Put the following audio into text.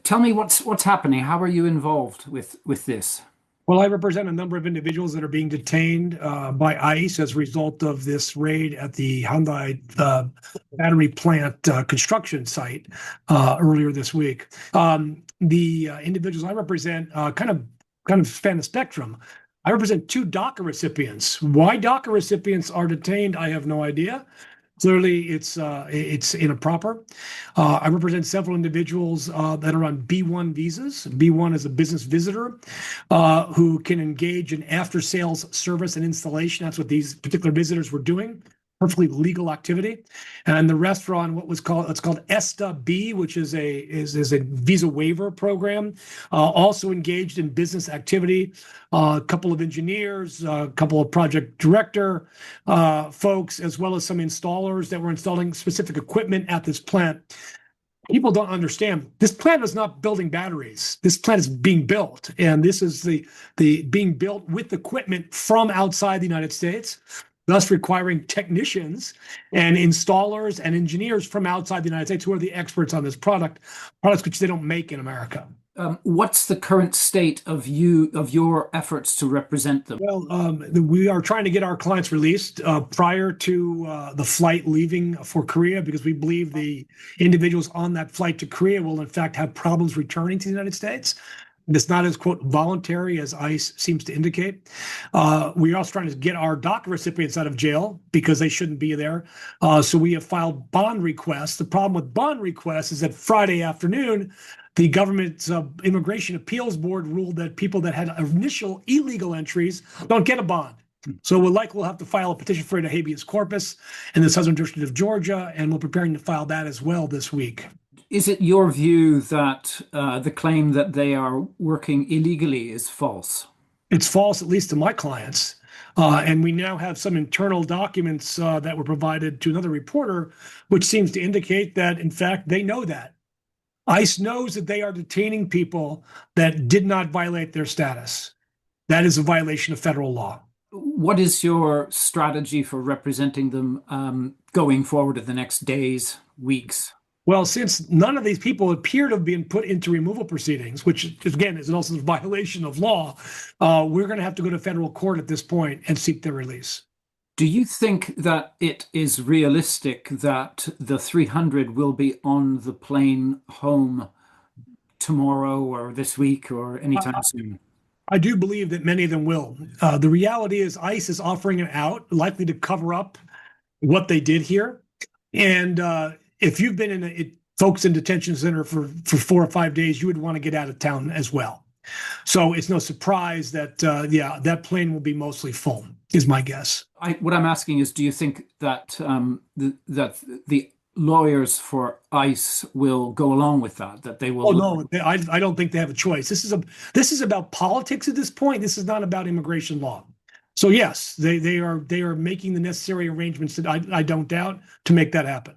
Tell me what's happening. How are you involved with this? Well, I represent a number of individuals that are being detained by ICE as a result of this raid at the Hyundai battery plant construction site earlier this week. The individuals I represent kind of span the spectrum. I represent two DACA recipients. Why DACA recipients are detained, I have no idea. Clearly, it's improper. I represent several individuals that are on B1 visas. B1 is a business visitor who can engage in after-sales service and installation. That's what these particular visitors were doing. Perfectly legal activity. And the rest are on it's called ESTA B, which is a visa waiver program. Also engaged in business activity. A couple of engineers, a couple of project director folks, as well as some installers that were installing specific equipment at this plant. People don't understand. This plant is not building batteries. This plant is being built, and this is the being built with equipment from outside the United States, thus requiring technicians and installers and engineers from outside the United States who are the experts on this products which they don't make in America. What's the current state of your efforts to represent them? Well, we are trying to get our clients released prior to the flight leaving for Korea, because we believe the individuals on that flight to Korea will in fact have problems returning to the United States. It's not as, quote, voluntary as ICE seems to indicate. We are also trying to get our DACA recipients out of jail because they shouldn't be there. So we have filed bond requests. The problem with bond requests is that Friday afternoon, the government's Immigration Appeals Board ruled that people that had initial illegal entries don't get a bond. So we'll have to file a petition for a habeas corpus in the Southern District of Georgia, and we're preparing to file that as well this week. Is it your view that the claim that they are working illegally is false? It's false, at least to my clients. And we now have some internal documents that were provided to another reporter, which seems to indicate that, in fact, they know that. ICE knows that they are detaining people that did not violate their status. That is a violation of federal law. What is your strategy for representing them going forward in the next days, weeks? Well, since none of these people appear to have been put into removal proceedings, which again is also a violation of law, we're going to have to go to federal court at this point and seek their release. Do you think that it is realistic that the 300 will be on the plane home tomorrow or this week or anytime soon? I do believe that many of them will. The reality is ICE is offering it out, likely to cover up what they did here. And if you've been folks in detention center for 4 or 5 days, you would want to get out of town as well. So it's no surprise that, that plane will be mostly full, is my guess. What I'm asking is, do you think that the lawyers for ICE will go along with that? That they will? Oh no, I don't think they have a choice. This is about politics at this point. This is not about immigration law. So yes, they are making the necessary arrangements that I don't doubt to make that happen.